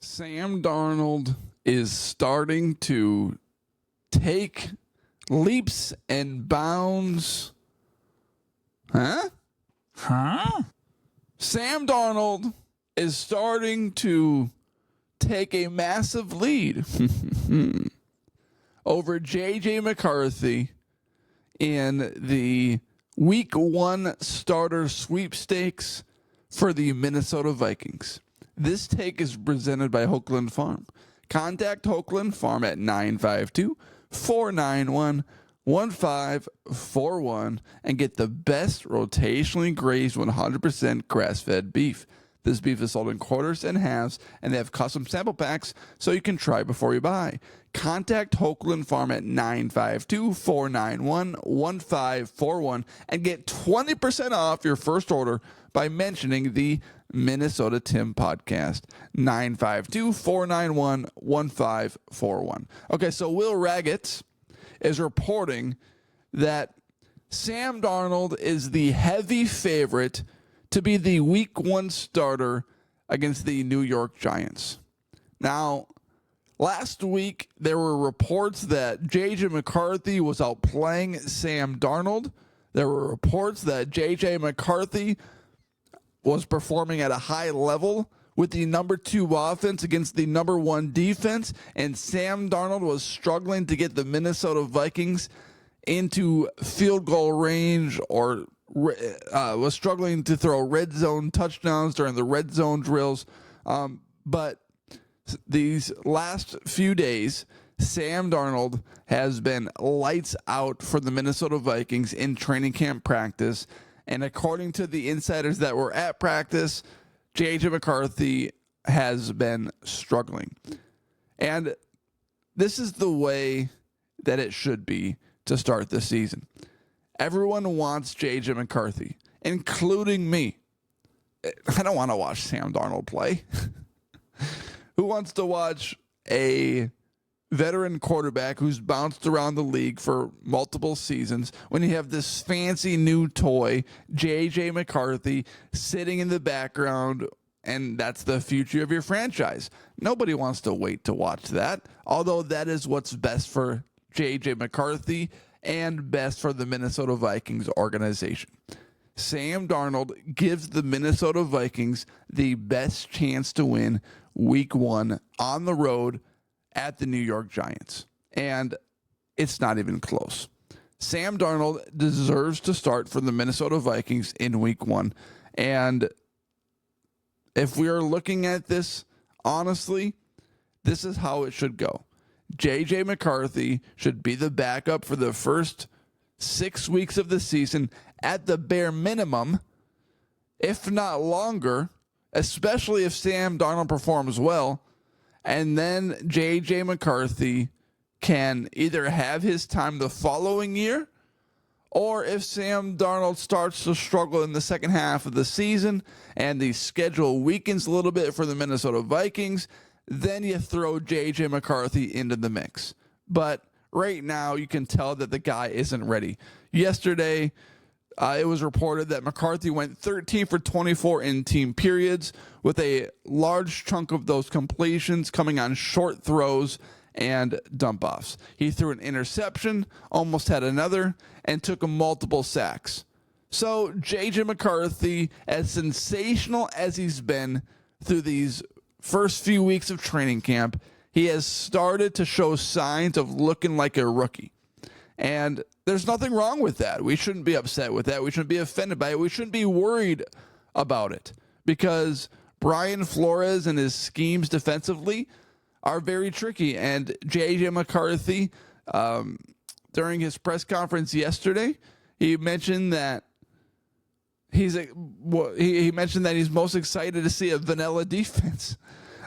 Sam Darnold is starting to take leaps and bounds. Huh? Sam Darnold is starting to take a massive lead over JJ McCarthy in the Week 1 starter sweepstakes for the Minnesota Vikings. This take is presented by Hoagland Farm. Contact Hoagland Farm at 952-491-1541 and get the best rotationally grazed 100% grass-fed beef. This beef is sold in quarters and halves, and they have custom sample packs so you can try before you buy. Contact Hoagland Farm at 952-491-1541 and get 20% off your first order by mentioning the Minnesota Tim podcast. 952-491-1541. Okay, so Will Raggett is reporting that Sam Darnold is the heavy favorite to be the Week 1 starter against the New York Giants. Now, last week, there were reports that JJ McCarthy was outplaying Sam Darnold. There were reports that JJ McCarthy was performing at a high level with the number 2 offense against the number 1 defense, and Sam Darnold was struggling to get the Minnesota Vikings into field goal range or was struggling to throw red zone touchdowns during the red zone drills. But these last few days, Sam Darnold has been lights out for the Minnesota Vikings in training camp practice. And according to the insiders that were at practice, JJ McCarthy has been struggling. And this is the way that it should be to start the season. Everyone wants JJ McCarthy, including me. I don't want to watch Sam Darnold play. Who wants to watch a veteran quarterback who's bounced around the league for multiple seasons when you have this fancy new toy, JJ McCarthy, sitting in the background, and that's the future of your franchise? Nobody wants to wait to watch that, although that is what's best for JJ McCarthy and best for the Minnesota Vikings organization. Sam Darnold gives the Minnesota Vikings the best chance to win Week 1 on the road at the New York Giants. And it's not even close. Sam Darnold deserves to start for the Minnesota Vikings in Week 1. And if we are looking at this honestly, this is how it should go. JJ McCarthy should be the backup for the first 6 weeks of the season at the bare minimum, if not longer, especially if Sam Darnold performs well. And then JJ McCarthy can either have his time the following year, or if Sam Darnold starts to struggle in the second half of the season and the schedule weakens a little bit for the Minnesota Vikings, then you throw JJ McCarthy into the mix. But right now, you can tell that the guy isn't ready. Yesterday, it was reported that McCarthy went 13 for 24 in team periods, with a large chunk of those completions coming on short throws and dump offs. He threw an interception, almost had another, and took multiple sacks. So JJ McCarthy, as sensational as he's been through these first few weeks of training camp, he has started to show signs of looking like a rookie. And there's nothing wrong with that. We shouldn't be upset with that. We shouldn't be offended by it. We shouldn't be worried about it, because Brian Flores and his schemes defensively are very tricky. And JJ McCarthy, during his press conference yesterday, he mentioned that he's most excited to see a vanilla defense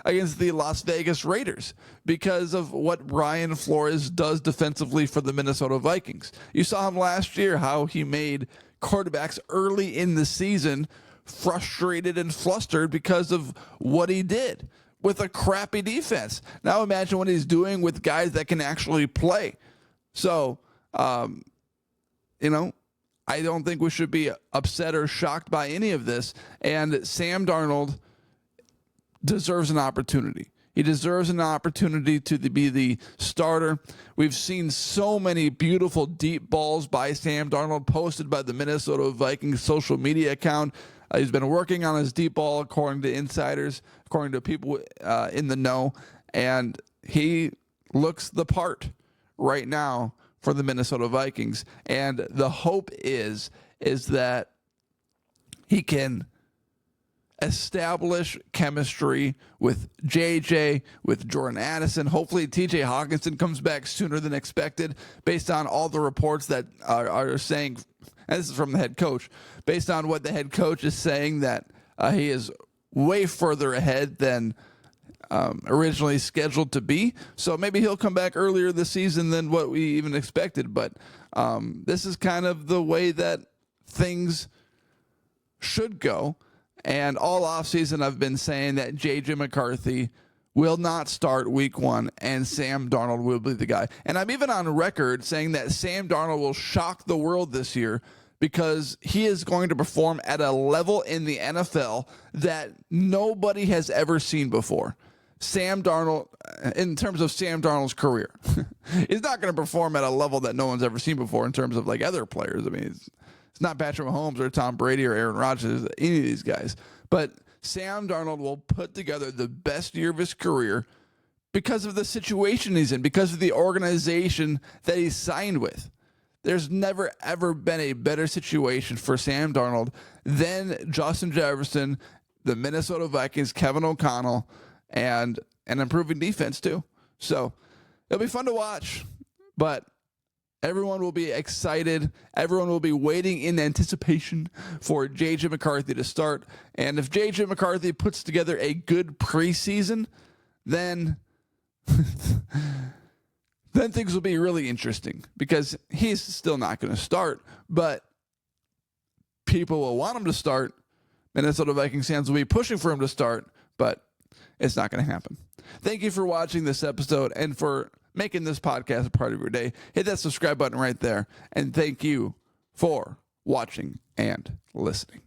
against the Las Vegas Raiders because of what Brian Flores does defensively for the Minnesota Vikings. You saw him last year, how he made quarterbacks early in the season frustrated and flustered because of what he did with a crappy defense. Now imagine what he's doing with guys that can actually play. So, I don't think we should be upset or shocked by any of this. And Sam Darnold deserves an opportunity. He deserves an opportunity to be the starter. We've seen so many beautiful deep balls by Sam Darnold posted by the Minnesota Vikings social media account. He's been working on his deep ball, according to insiders, according to people in the know, and he looks the part right now for the Minnesota Vikings. And the hope is that he can establish chemistry with JJ, with Jordan Addison. Hopefully TJ Hawkinson comes back sooner than expected, based on all the reports that are saying, and this is from the head coach, based on what the head coach is saying, that he is way further ahead than originally scheduled to be. So maybe he'll come back earlier this season than what we even expected. But this is kind of the way that things should go. And all offseason, I've been saying that JJ McCarthy will not start week 1 and Sam Darnold will be the guy. And I'm even on record saying that Sam Darnold will shock the world this year, because he is going to perform at a level in the NFL that nobody has ever seen before. Sam Darnold, in terms of Sam Darnold's career, is not going to perform at a level that no one's ever seen before in terms of like other players. I mean, it's not Patrick Mahomes or Tom Brady or Aaron Rodgers, any of these guys. But Sam Darnold will put together the best year of his career because of the situation he's in, because of the organization that he's signed with. There's never, ever been a better situation for Sam Darnold than Justin Jefferson, the Minnesota Vikings, Kevin O'Connell, and an improving defense too. So it'll be fun to watch, but everyone will be excited. Everyone will be waiting in anticipation for JJ McCarthy to start. And if JJ McCarthy puts together a good preseason, then then things will be really interesting, because he's still not going to start, but people will want him to start. Minnesota Vikings fans will be pushing for him to start, but it's not going to happen. Thank you for watching this episode and for making this podcast a part of your day. Hit that subscribe button right there. And thank you for watching and listening.